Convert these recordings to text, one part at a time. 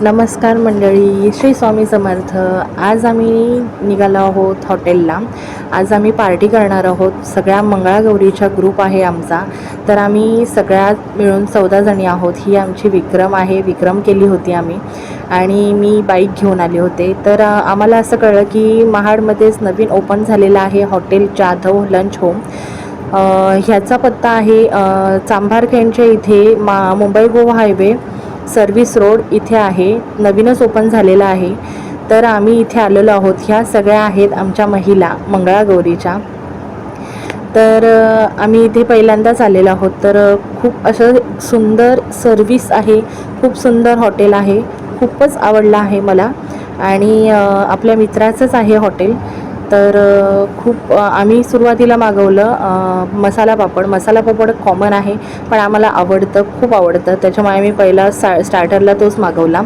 नमस्कार मंडळी, श्री स्वामी समर्थ. आज आम्ही निघालो आहोत हॉटेलला. आज आम्ही पार्टी करणार आहोत. सगळ्या मंगळागौरीचा ग्रुप आहे आमचा. तर आम्ही सगळ्यात मिळून 14 जणी आहोत. ही आमची विक्रम आहे. विक्रम केली होती आम्ही आणि मी बाईक घेऊन आले होते. तर आम्हाला असं कळलं की महाडमध्येच नवीन ओपन झालेलं आहे हॉटेल जाधव लंच होम. ह्याचा पत्ता आहे चांभारखेडच्या इथे Mumbai Goa highway service road इथे आहे. नवीनच ओपन झालेला आहे. तर आम्ही इथे आलेलो आहोत. ह्या सगळ्या आहेत आमच्या महिला मंगळागौरीच्या. तर आम्ही इथे पहिल्यांदाच आलेलो आहोत. तर खूप असं सुंदर सर्व्हिस आहे. खूप सुंदर हॉटेल आहे. खूपच आवडलं आहे मला आणि आपल्या मित्राचंच आहे हॉटेल. तर खूप आम्ही सुरुवातीला मागवलं मसाला पापड कॉमन आहे, पण आम्हाला आवडतं, खूप आवडतं. त्याच्यामुळे मी पहिला स्टार्टरला तोच मागवला.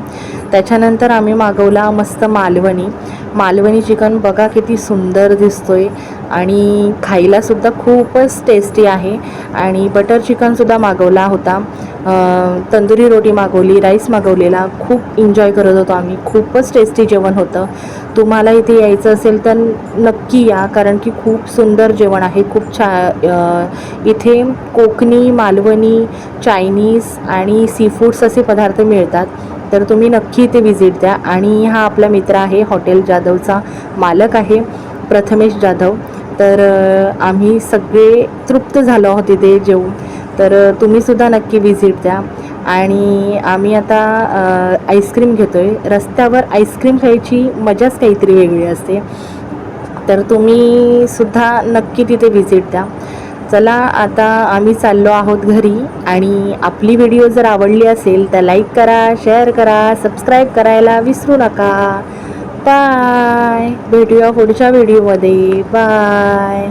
त्याच्यानंतर आम्ही मागवला मस्त मालवणी चिकन. बघा किती सुंदर दिसतोय आणि खायलासुद्धा खूपच टेस्टी आहे. आणि बटर चिकनसुद्धा मागवला होता. तंदुरी रोटी मागवली, राईस मागवलेला. खूप एन्जॉय करत होतो आम्ही. खूपच टेस्टी जेवण होतं. तुम्हाला इथे यायचं असेल तर नक्की या, कारण की खूप सुंदर जेवण आहे. खूप इथे कोकणी, मालवणी, चायनीज आणि सी फूड्स असे पदार्थ मिळतात. तर तुम्ही नक्की इथे व्हिजिट द्या. आणि हा आपला मित्र आहे, हॉटेल जाधवचा मालक आहे, प्रथमेश जाधव. तर आम्ही सगळे तृप्त झालो आहोत इथे जेवून. तर तुम्हीसुद्धा नक्की व्हिजिट द्या. आणि आम्ही आता आईस्क्रीम घेतो आहे. रस्त्यावर आईस्क्रीम खायची मजाच काहीतरी वेगळी असते. तर तुम्हीसुद्धा नक्की तिथे व्हिजिट द्या. चला आता आम्ही चाललो आहोत घरी. आणि आपली व्हिडिओ जर आवडली असेल तर लाईक करा, शेअर करा, सबस्क्राईब करायला विसरू नका. बाय. भेटूया पुढच्या व्हिडिओमध्ये. बाय.